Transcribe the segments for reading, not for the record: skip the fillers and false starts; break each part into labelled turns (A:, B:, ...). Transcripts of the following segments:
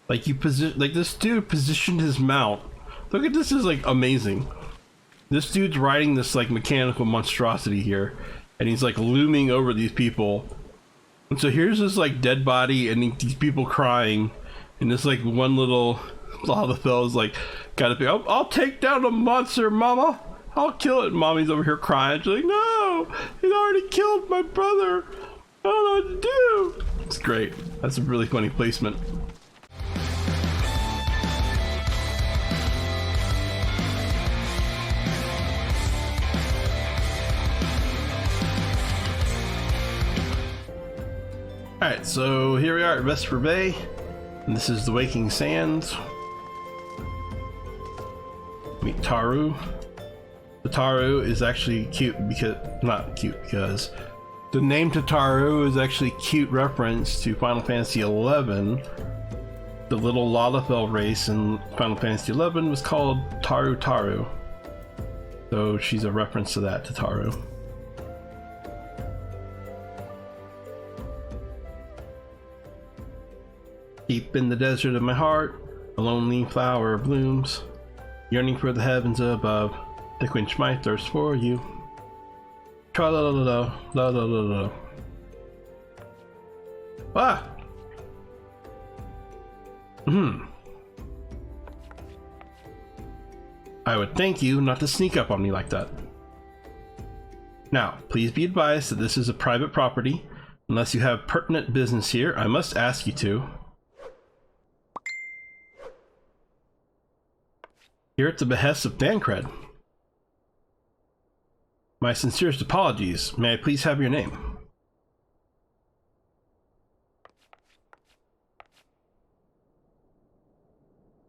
A: Like this dude positioned his mount. Look at this, is like amazing. This dude's riding this like mechanical monstrosity here, and he's like looming over these people. And so here's this like dead body and these people crying, and this like one little lava fell is like, gotta be, I'll take down a monster, mama. I'll kill it. Mommy's over here crying. She's like, no, he's already killed my brother. I don't know what to do. It's great. That's a really funny placement. Alright, so here we are at Vesper Bay, and this is the Waking Sands. Meet Taru. The Taru is actually cute because, not cute because, the name Tataru is actually a cute reference to Final Fantasy XI. The little Lalafell race in Final Fantasy XI was called Taru Taru. So she's a reference to that, to Taru. Deep in the desert of my heart, a lonely flower blooms, yearning for the heavens above, to quench my thirst for you. Tra la la la la la la la. Ah! I would thank you not to sneak up on me like that. Now, please be advised that this is a private property. Unless you have pertinent business here, I must ask you to. Here at the behest of Thancred. My sincerest apologies. May I please have your name?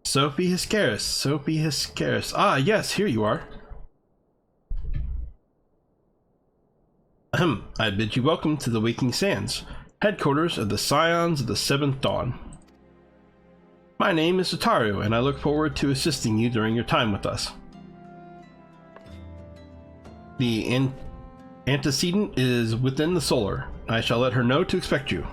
A: Sophie Hiscaris. Sophie Hiscaris. Ah, yes, here you are. Ahem. I bid you welcome to the Waking Sands, headquarters of the Scions of the Seventh Dawn. My name is Sataru, and I look forward to assisting you during your time with us. The antecedent is within the solar. I shall let her know to expect you.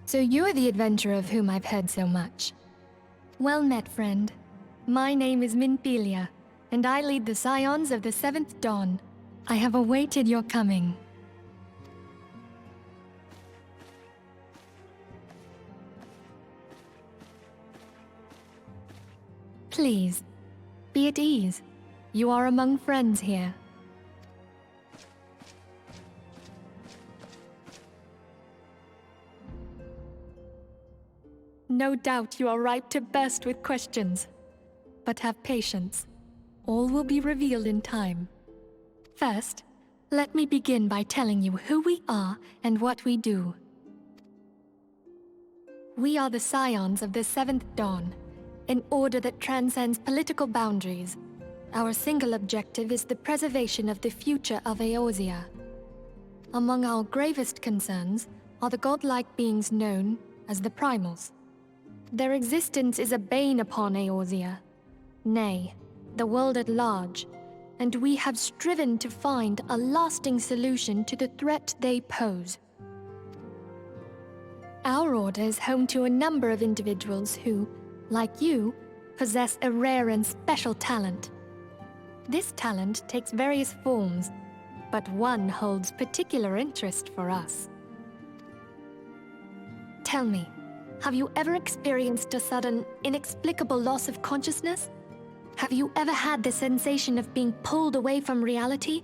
B: So you're the adventurer of whom I've heard so much. Well met, friend. My name is Minpelia, and I lead the Scions of the Seventh Dawn. I have awaited your coming. Please, be at ease. You are among friends here. No doubt you are ripe to burst with questions. But have patience. All will be revealed in time. First, let me begin by telling you who we are and what we do. We are the Scions of the Seventh Dawn, an order that transcends political boundaries. Our single objective is the preservation of the future of Eorzea. Among our gravest concerns are the godlike beings known as the Primals. Their existence is a bane upon Eorzea, nay, the world at large, and we have striven to find a lasting solution to the threat they pose. Our order is home to a number of individuals who, like you, possess a rare and special talent. This talent takes various forms, but one holds particular interest for us. Tell me, have you ever experienced a sudden, inexplicable loss of consciousness? Have you ever had the sensation of being pulled away from reality?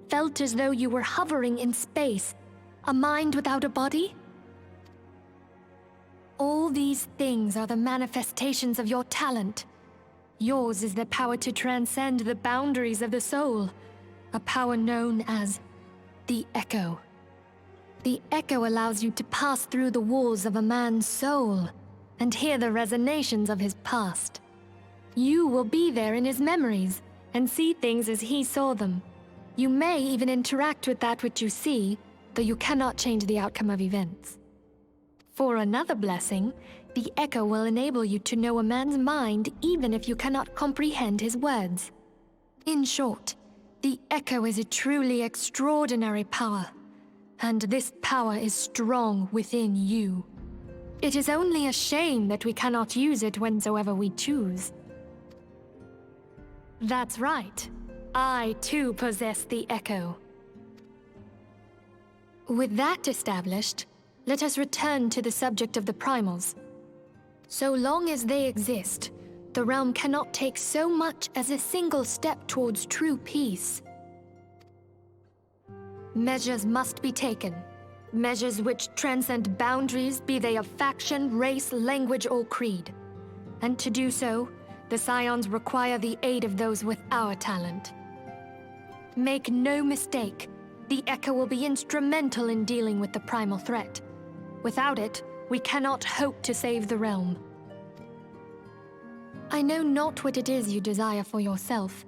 B: Felt as though you were hovering in space, a mind without a body? All these things are the manifestations of your talent. Yours is the power to transcend the boundaries of the soul, a power known as the Echo. The Echo allows you to pass through the walls of a man's soul and hear the resonations of his past. You will be there in his memories and see things as he saw them. You may even interact with that which you see, though you cannot change the outcome of events. For another blessing, the Echo will enable you to know a man's mind even if you cannot comprehend his words. In short, the Echo is a truly extraordinary power, and this power is strong within you. It is only a shame that we cannot use it whensoever we choose. That's right. I too possess the Echo. With that established, let us return to the subject of the primals. So long as they exist, the realm cannot take so much as a single step towards true peace. Measures must be taken. Measures which transcend boundaries, be they of faction, race, language, or creed. And to do so, the Scions require the aid of those with our talent. Make no mistake, the Echo will be instrumental in dealing with the primal threat. Without it, we cannot hope to save the realm. I know not what it is you desire for yourself,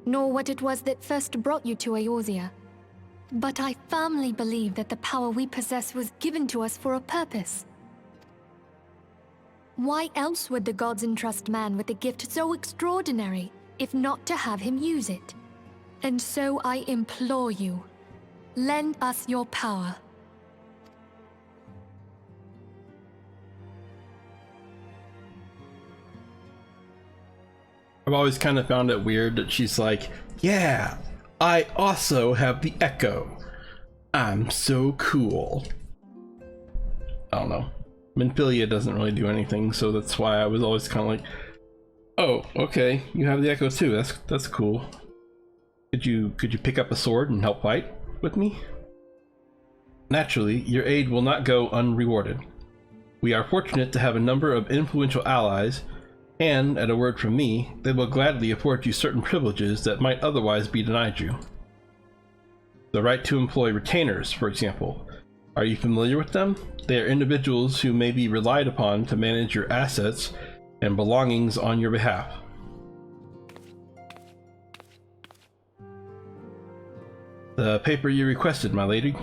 B: nor what it was that first brought you to Eorzea. But I firmly believe that the power we possess was given to us for a purpose. Why else would the gods entrust man with a gift so extraordinary, if not to have him use it? And so I implore you, lend us your power.
A: I've always kind of found it weird that she's like, yeah, I also have the Echo. I'm so cool. I don't know. Minfilia doesn't really do anything, so that's why I was always kind of like, oh, okay, you have the Echo too. That's cool. Could you pick up a sword and help fight with me? Naturally, your aid will not go unrewarded. We are fortunate to have a number of influential allies, and, at a word from me, they will gladly afford you certain privileges that might otherwise be denied you. The right to employ retainers, for example. Are you familiar with them? They are individuals who may be relied upon to manage your assets and belongings on your behalf. The paper you requested, my lady.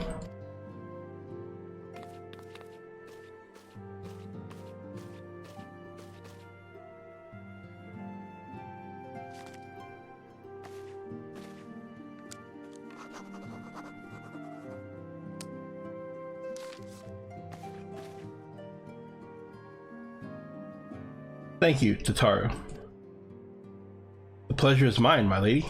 A: Thank you, Tataru. The pleasure is mine, my lady.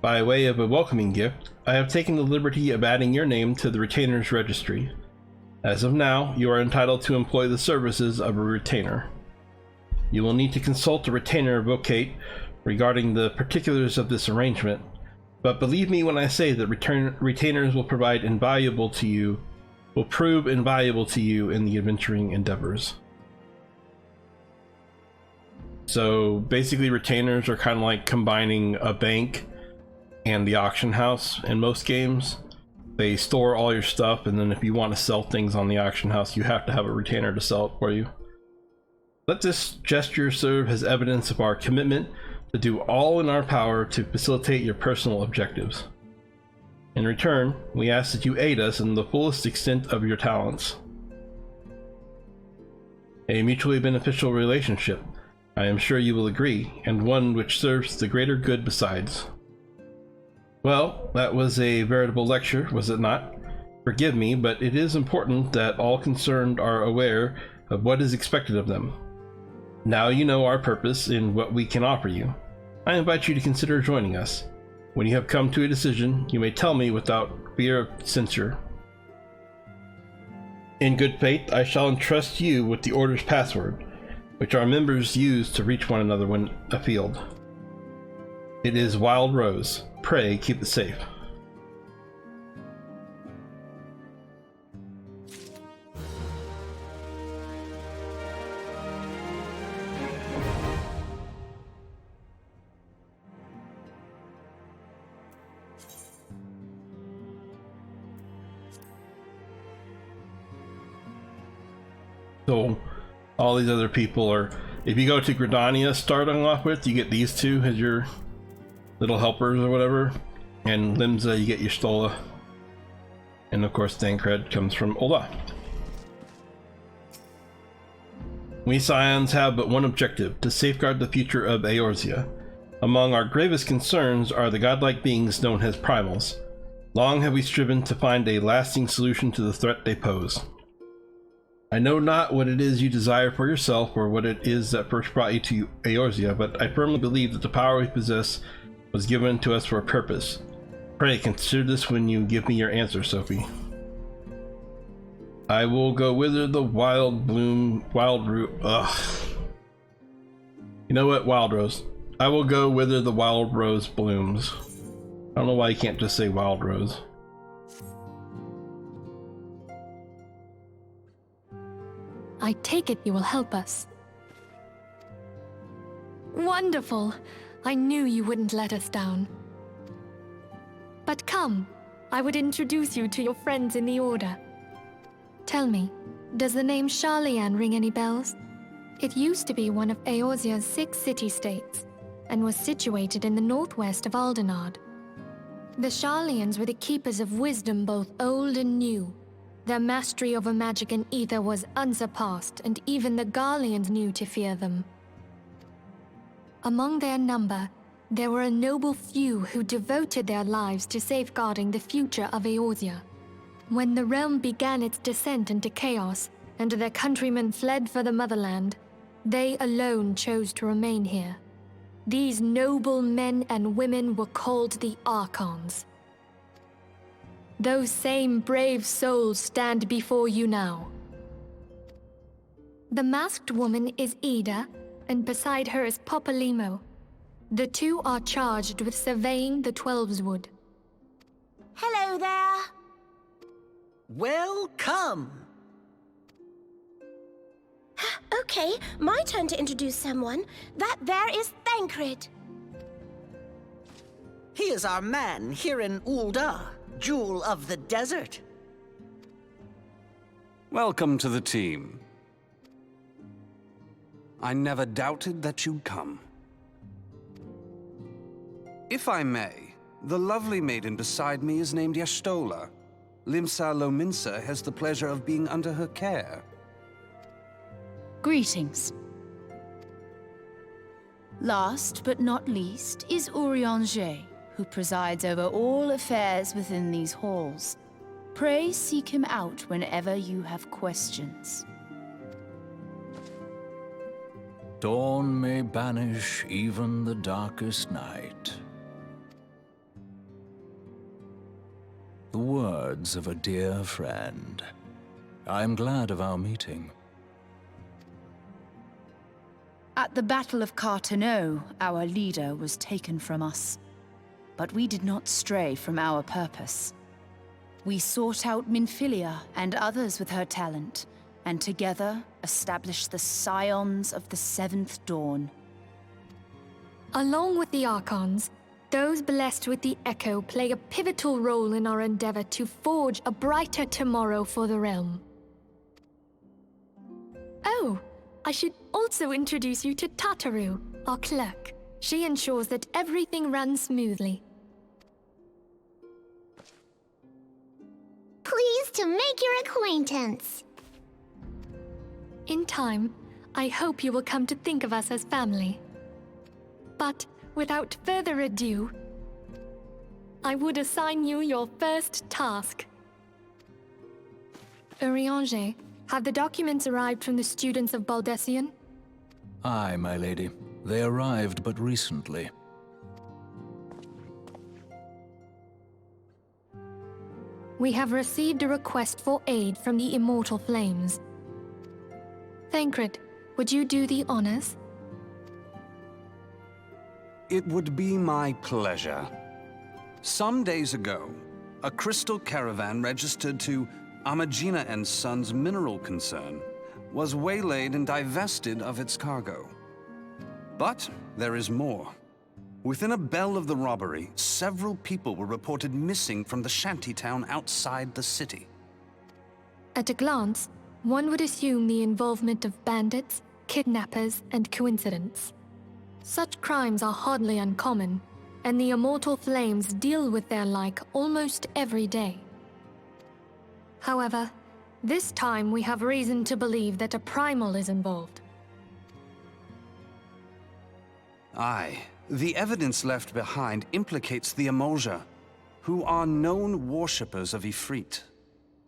A: By way of a welcoming gift, I have taken the liberty of adding your name to the Retainer's Registry. As of now, you are entitled to employ the services of a retainer. You will need to consult a retainer vocate regarding the particulars of this arrangement, but believe me when I say that retainers will prove invaluable to you in the adventuring endeavors. So basically retainers are kind of like combining a bank and the auction house in most games. They store all your stuff, and then if you want to sell things on the auction house, you have to have a retainer to sell it for you. Let this gesture serve as evidence of our commitment to do all in our power to facilitate your personal objectives. In return, we ask that you aid us in the fullest extent of your talents. A mutually beneficial relationship, I am sure you will agree, and one which serves the greater good besides. Well, that was a veritable lecture, was it not? Forgive me, but it is important that all concerned are aware of what is expected of them. Now you know our purpose and what we can offer you. I invite you to consider joining us. When you have come to a decision, you may tell me without fear of censure. In good faith, I shall entrust you with the Order's password, which our members use to reach one another when afield. It is Wild Rose. Pray keep it safe. So all these other people are If you go to Gridania starting off with, you get these two as your little helpers or whatever. And Limsa, you get Yashtola. And of course, Thancred comes from Ola. We Scions have but one objective, to safeguard the future of Eorzea. Among our gravest concerns are the godlike beings known as primals. Long have we striven to find a lasting solution to the threat they pose. I know not what it is you desire for yourself or what it is that first brought you to Eorzea, but I firmly believe that the power we possess was given to us for a purpose. Pray, consider this when you give me your answer, Sophie. I will go wither the wild root. Ugh. You know what? Wild rose. I will go wither the wild rose blooms. I don't know why you can't just say wild rose.
B: I take it you will help us. Wonderful! I knew you wouldn't let us down. But come, I would introduce you to your friends in the Order. Tell me, does the name Sharlayan ring any bells? It used to be one of Eorzea's 6 city-states, and was situated in the northwest of Aldenard. The Sharlayans were the keepers of wisdom both old and new. Their mastery over magic and ether was unsurpassed, and even the Garleans knew to fear them. Among their number, there were a noble few who devoted their lives to safeguarding the future of Eorzea. When the realm began its descent into chaos, and their countrymen fled for the motherland, they alone chose to remain here. These noble men and women were called the Archons. Those same brave souls stand before you now. The masked woman is Ida, and beside her is Popalimo. The two are charged with surveying the Twelveswood.
C: Hello there.
D: Welcome.
C: Okay, my turn to introduce someone. That there is Thancred.
D: He is our man here in Ul'dah, Jewel of the Desert.
E: Welcome to the team. I never doubted that you'd come. If I may, the lovely maiden beside me is named Yashtola. Limsa Lominsa has the pleasure of being under her care.
F: Greetings. Last but not least is Urianger, who presides over all affairs within these halls. Pray seek him out whenever you have questions.
G: Dawn may banish even the darkest night. The words of a dear friend. I am glad of our meeting.
F: At the Battle of Carteneau, our leader was taken from us. But we did not stray from our purpose. We sought out Minfilia and others with her talent, and together established the Scions of the 7th Dawn.
B: Along with the Archons, those blessed with the Echo play a pivotal role in our endeavor to forge a brighter tomorrow for the realm. Oh, I should also introduce you to Tataru, our clerk. She ensures that everything runs smoothly.
C: Pleased to make your acquaintance.
B: In time, I hope you will come to think of us as family. But without further ado, I would assign you your first task. Urianger, have the documents arrived from the students of Baldessian?
G: Aye, my lady. They arrived but recently.
B: We have received a request for aid from the Immortal Flames. Thancred, would you do the honors?
E: It would be my pleasure. Some days ago, a crystal caravan registered to Amagina and Sons mineral concern was waylaid and divested of its cargo. But there is more. Within a bell of the robbery, several people were reported missing from the shantytown outside the city.
B: At a glance, one would assume the involvement of bandits, kidnappers, and coincidence. Such crimes are hardly uncommon, and the Immortal Flames deal with their like almost every day. However, this time we have reason to believe that a primal is involved.
E: Aye, the evidence left behind implicates the Emolja, who are known worshippers of Ifrit.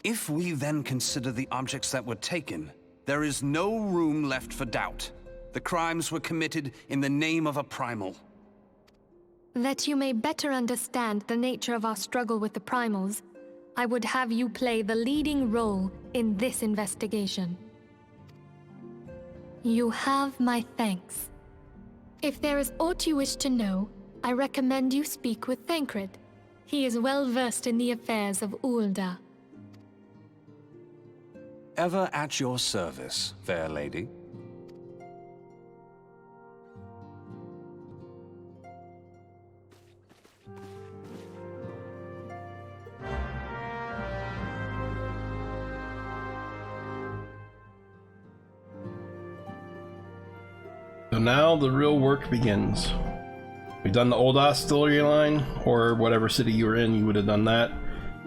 E: If we then consider the objects that were taken, there is no room left for doubt. The crimes were committed in the name of a primal.
B: That you may better understand the nature of our struggle with the primals, I would have you play the leading role in this investigation. You have my thanks. If there is aught you wish to know, I recommend you speak with Thancred. He is well versed in the affairs of Ul'dah.
E: Ever at your service, fair lady.
A: So now the real work begins. We've done the Ul'dah storyline, or whatever city you were in, you would have done that.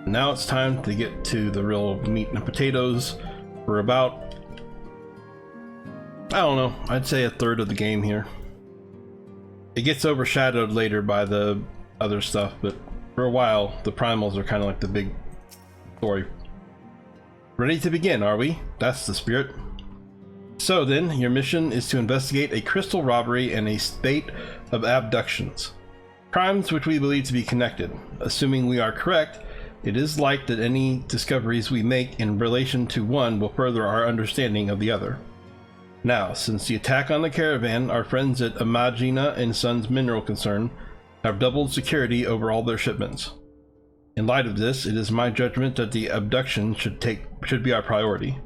A: Now it's time to get to the real meat and potatoes. We're about, I don't know, I'd say a third of the game here. It gets overshadowed later by the other stuff, but for a while, the primals are kind of like the big story. Ready to begin, are we? That's the spirit. So then, your mission is to investigate a crystal robbery and a spate of abductions. Crimes which we believe to be connected. Assuming we are correct, it is like that any discoveries we make in relation to one will further our understanding of the other. Now, since the attack on the caravan, our friends at Imagina and Sons Mineral Concern have doubled security over all their shipments. In light of this, it is my judgment that the abduction should be our priority.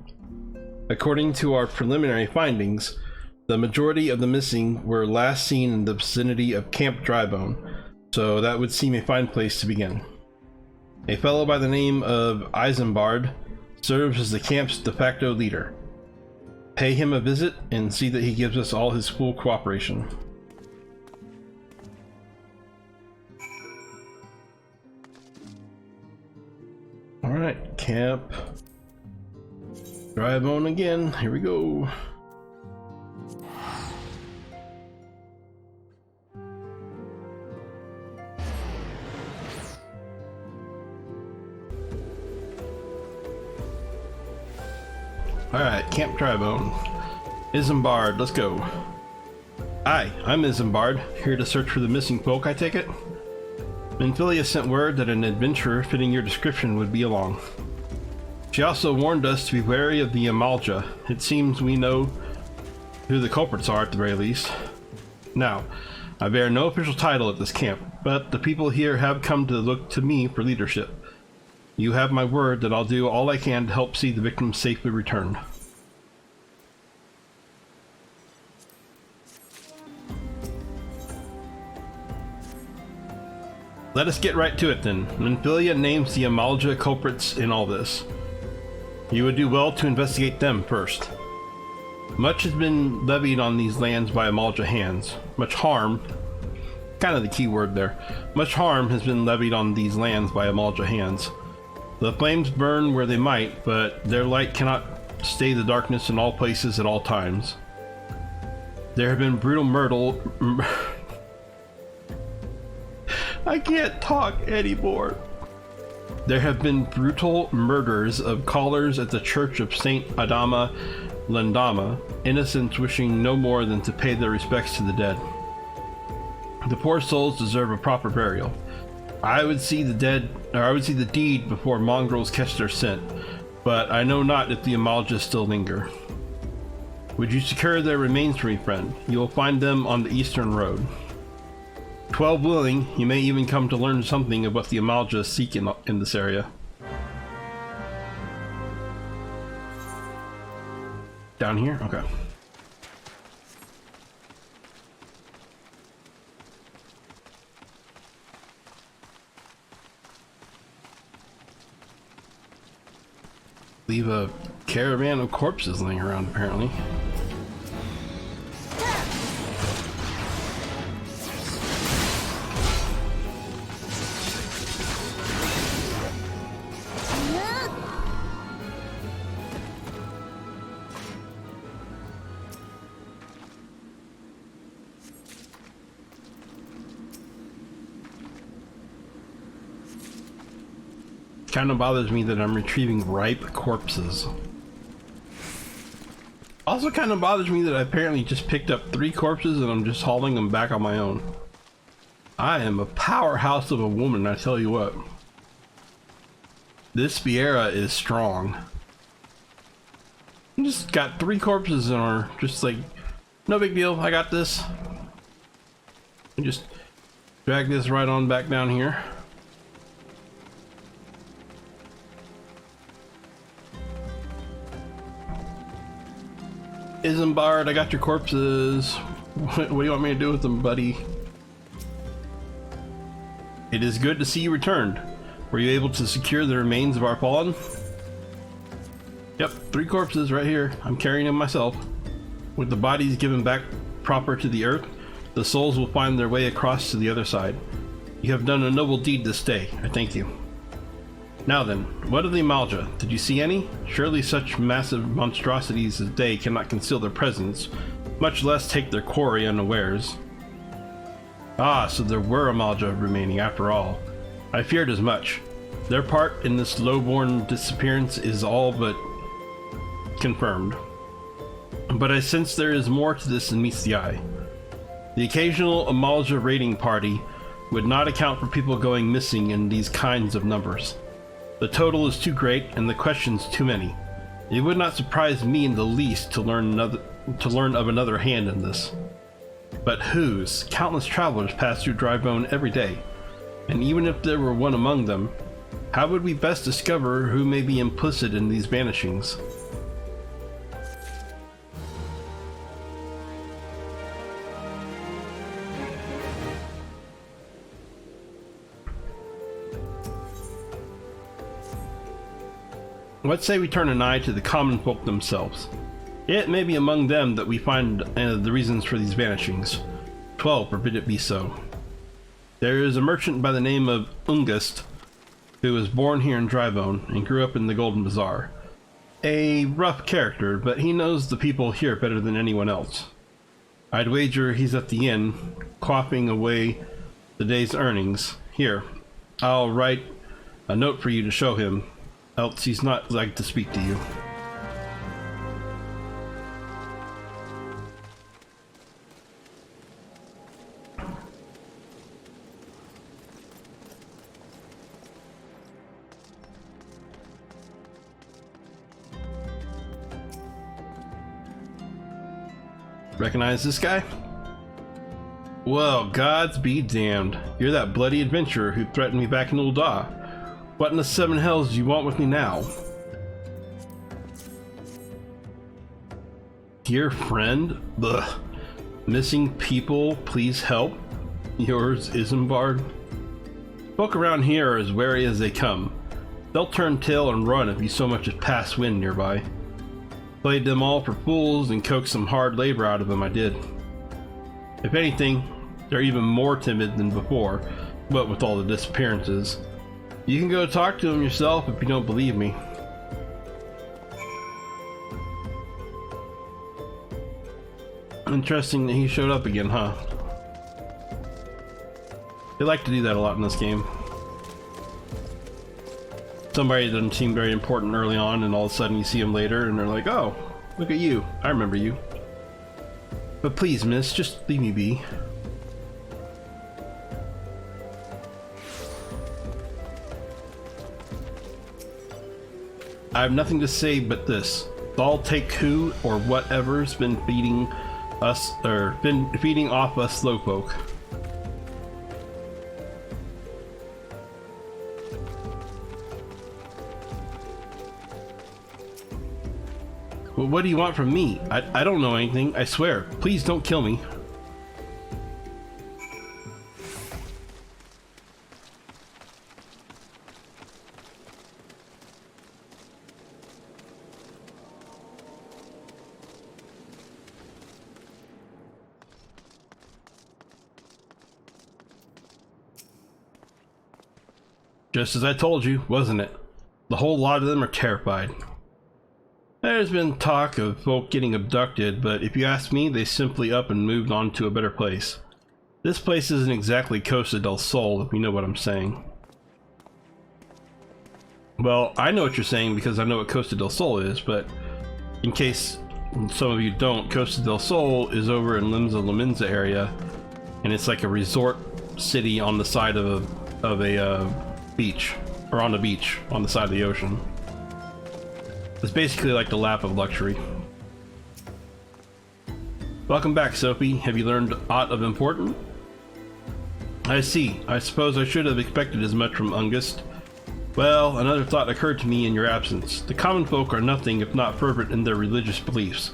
A: According to our preliminary findings, the majority of the missing were last seen in the vicinity of Camp Drybone, so that would seem a fine place to begin. A fellow by the name of Isambard serves as the camp's de facto leader. Pay him a visit and see that he gives us all his full cooperation. Alright, Camp Drybone again. Here we go. Alright, Camp Drybone. Isambard, let's go. Hi, I'm Isambard, here to search for the missing folk, I take it? Minfilia sent word that an adventurer fitting your description would be along. She also warned us to be wary of the Emolja. It seems we know who the culprits are at the very least. Now, I bear no official title at this camp, but the people here have come to look to me for leadership. You have my word that I'll do all I can to help see the victims safely returned. Let us get right to it then. Minfilia names the Emolja culprits in all this. You would do well to investigate them first. Much has been levied on these lands by Emolja hands. Much harm, kind of the key word there, much harm has been levied on these lands by Emolja hands. The flames burn where they might, but their light cannot stay the darkness in all places at all times. There have been brutal I can't talk anymore. There have been brutal murders of callers at the Church of Saint Adama Landama, innocents wishing no more than to pay their respects to the dead. The poor souls deserve a proper burial. I would see the deed before mongrels catch their scent, but I know not if the Emolja still linger. Would you secure their remains for me, friend? You will find them on the eastern road. 12 willing, you may even come to learn something of what the Emolja seek in this area. Down here? Okay. Leave a caravan of corpses laying around, apparently. Kind of bothers me that I'm retrieving ripe corpses. Also kind of bothers me that I apparently just picked up 3 corpses and I'm just hauling them back on my own. I am a powerhouse of a woman, I tell you what. This Fiera is strong. I just got 3 corpses in her, just like, no big deal, I got this. And just drag this right on back down here. Isambard, I got your corpses. What do you want me to do with them, buddy? It is good to see you returned. Were you able to secure the remains of our fallen? Yep, 3 corpses right here. I'm carrying them myself. With the bodies given back proper to the earth, the souls will find their way across to the other side. You have done a noble deed this day. I thank you. Now then, what of the Amalja? Did you see any? Surely such massive monstrosities as they cannot conceal their presence, much less take their quarry unawares. Ah, so there were Amalja remaining after all. I feared as much. Their part in this lowborn disappearance is all but confirmed. But I sense there is more to this than meets the eye. The occasional Amalja raiding party would not account for people going missing in these kinds of numbers. The total is too great and the questions too many. It would not surprise me in the least to learn of another hand in this. But whose? Countless travelers pass through Drybone every day, and even if there were one among them, how would we best discover who may be implicit in these vanishings? Let's say we turn an eye to the common folk themselves. It may be among them that we find the reasons for these vanishings. 12 forbid it be so. There is a merchant by the name of Ungust, who was born here in Drybone and grew up in the Golden Bazaar. A rough character, but he knows the people here better than anyone else. I'd wager he's at the inn, quaffing away the day's earnings. Here, I'll write a note for you to show him, else he's not like to speak to you. Recognize this guy? Well, gods be damned. You're that bloody adventurer who threatened me back in Ul'dah. What in the 7 hells do you want with me now? Dear friend? Ugh. Missing people, please help. Yours, Isambard. Folk around here are as wary as they come. They'll turn tail and run if you so much as pass wind nearby. Played them all for fools and coaxed some hard labor out of them, I did. If anything, they're even more timid than before, what with all the disappearances. You can go talk to them yourself if you don't believe me. Interesting that he showed up again, huh? They like to do that a lot in this game. Somebody doesn't seem very important early on, and all of a sudden you see them later and they're like, oh, look at you, I remember you. But please, miss, just leave me be. I have nothing to say but this. I'll take who or whatever's been feeding us, or been feeding off us slowpoke. Well, what do you want from me? I don't know anything, I swear. Please don't kill me. Just as I told you, wasn't it? The whole lot of them are terrified. There's been talk of folk getting abducted, but if you ask me, they simply up and moved on to a better place. This place isn't exactly Costa del Sol, if you know what I'm saying. Well, I know what you're saying because I know what Costa del Sol is, but in case some of you don't, Costa del Sol is over in Limsa Lominsa area, and it's like a resort city on the side of a beach, or on the beach on the side of the ocean. It's basically like the lap of luxury. Welcome back, Sophie. Have you learned aught of important? I see. I suppose I should have expected as much from Ungust. Well, another thought occurred to me in your absence. The common folk are nothing if not fervent in their religious beliefs.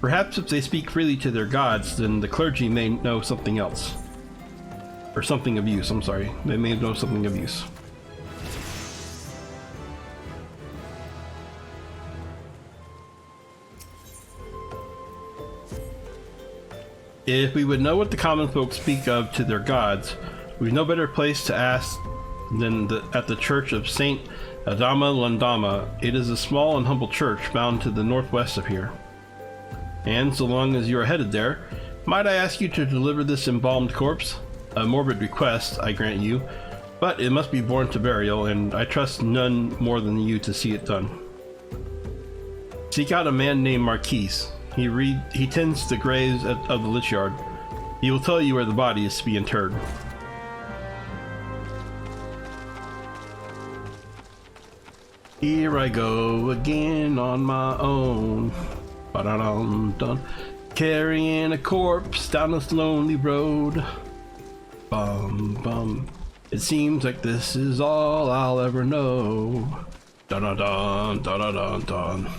A: Perhaps if they speak freely to their gods, then the clergy may know something else. Or something of use, I'm sorry. They may know something of use. If we would know what the common folk speak of to their gods, we've no better place to ask than at the church of Saint Adama Landama. It is a small and humble church bound to the northwest of here. And so long as you are headed there, might I ask you to deliver this embalmed corpse? A morbid request, I grant you, but it must be borne to burial, and I trust none more than you to see it done. Seek out a man named Marquise. He tends the graves of the Lich Yard. He will tell you where the body is to be interred. Here I go again on my own. Ba-da-dum-dum. Carrying a corpse down this lonely road. Bum bum. It seems like this is all I'll ever know. Dun-dun-dun, dun-dun-dun-dun.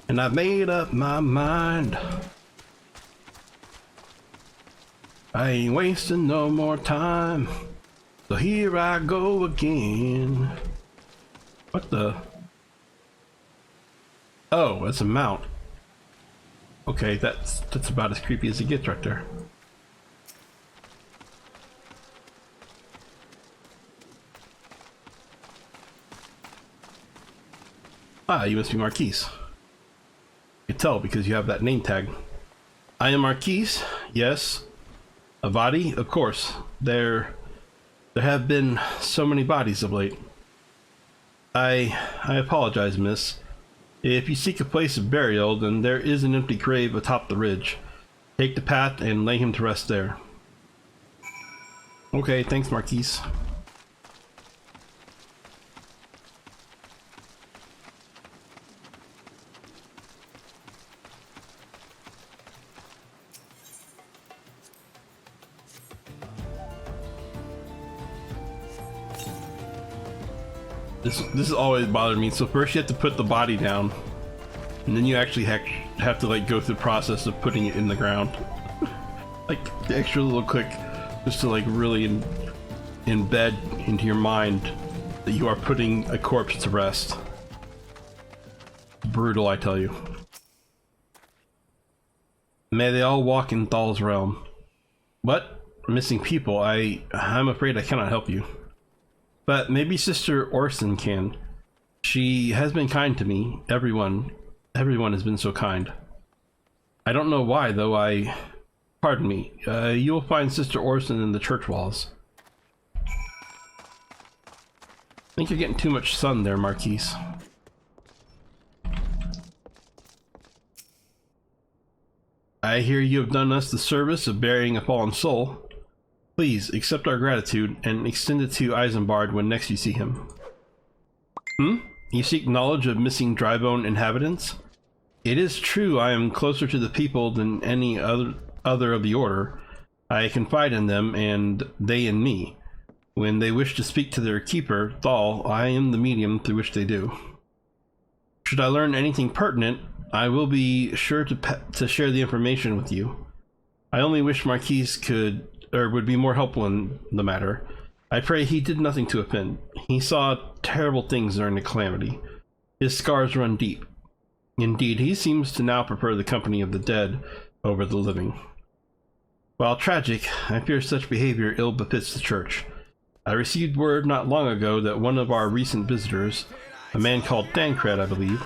A: And I've made up my mind. I ain't wasting no more time. So here I go again. What the? Oh, that's a mount. Okay, that's about as creepy as it gets right there. Ah, you must be Marquise. You can tell because you have that name tag. I am Marquise, yes. Avadi, of course. There have been so many bodies of late. I apologize, miss. If you seek a place of burial, then there is an empty grave atop the ridge. Take the path and lay him to rest there. Okay, thanks, Marquise. This has always bothered me. So first you have to put the body down, and then you actually have to like go through the process of putting it in the ground. Like the extra little click, just to like really embed into your mind that you are putting a corpse to rest. Brutal, I tell you. May they all walk in Thal's realm. What? Missing people? I'm afraid I cannot help you. But maybe Sister Orson can. She has been kind to me. Everyone has been so kind. I don't know why, though. Pardon me. You will find Sister Orson in the church walls. I think you're getting too much sun there, Marquise. I hear you have done us the service of burying a fallen soul. Please accept our gratitude and extend it to Isambard when next you see him. You seek knowledge of missing drybone inhabitants? It is true I am closer to the people than any other of the order. I confide in them and they in me. When they wish to speak to their keeper, Thal, I am the medium through which they do. Should I learn anything pertinent, I will be sure to share the information with you. I only wish Marquise would be more helpful in the matter. I pray he did nothing to offend. He saw terrible things during the calamity. His scars run deep. Indeed, he seems to now prefer the company of the dead over the living. While tragic, I fear such behavior ill befits the church. I received word not long ago that one of our recent visitors, a man called Dancred, I believe,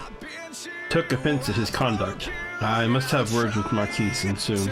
A: took offense at his conduct. I must have words with Marquise, and soon.